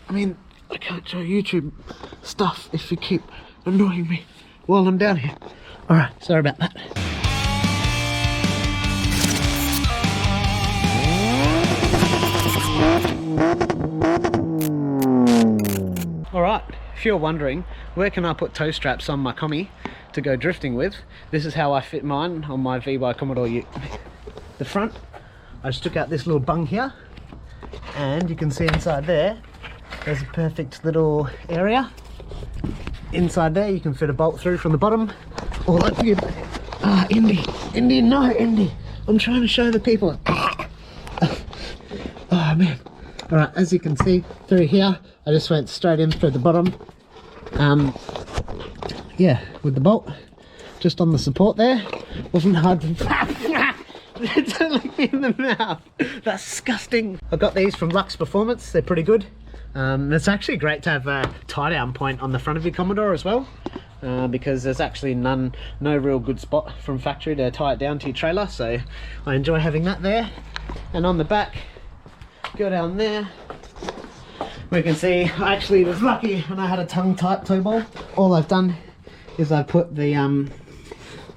I mean, I can't show YouTube stuff if you keep annoying me while I'm down here. Alright, sorry about that. Alright, if you're wondering, where can I put toe straps on my commie to go drifting with? This is how I fit mine on my V by Commodore Ute. The front, I just took out this little bung here, and you can see inside there, there's a perfect little area. Inside there you can fit a bolt through from the bottom, or like you... Ah, Indy, no, Indy. I'm trying to show the people. Oh man. Alright, as you can see through here, I just went straight in through the bottom. Yeah, with the bolt just on the support there. Wasn't hard to... Don't look me in the mouth. That's disgusting. I got these from Luxe Performance. They're pretty good. It's actually great to have a tie down point on the front of your Commodore as well, because there's actually no real good spot from factory to tie it down to your trailer, so I enjoy having that there. And on the back, go down there, we can see I actually was lucky and I had a tongue type toe bolt. All I've done is I put the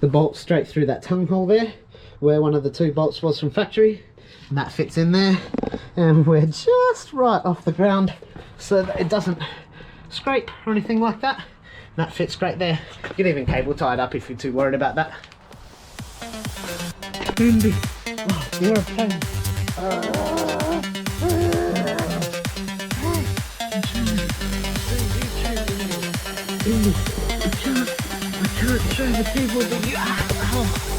bolt straight through that tongue hole there where one of the two bolts was from factory, and that fits in there, and we're just right off the ground so that it doesn't scrape or anything like that. And that fits great there. You can even cable tie it up if you're too worried about that. Indy, oh, you're a pain. Indy, I can't show the people that you...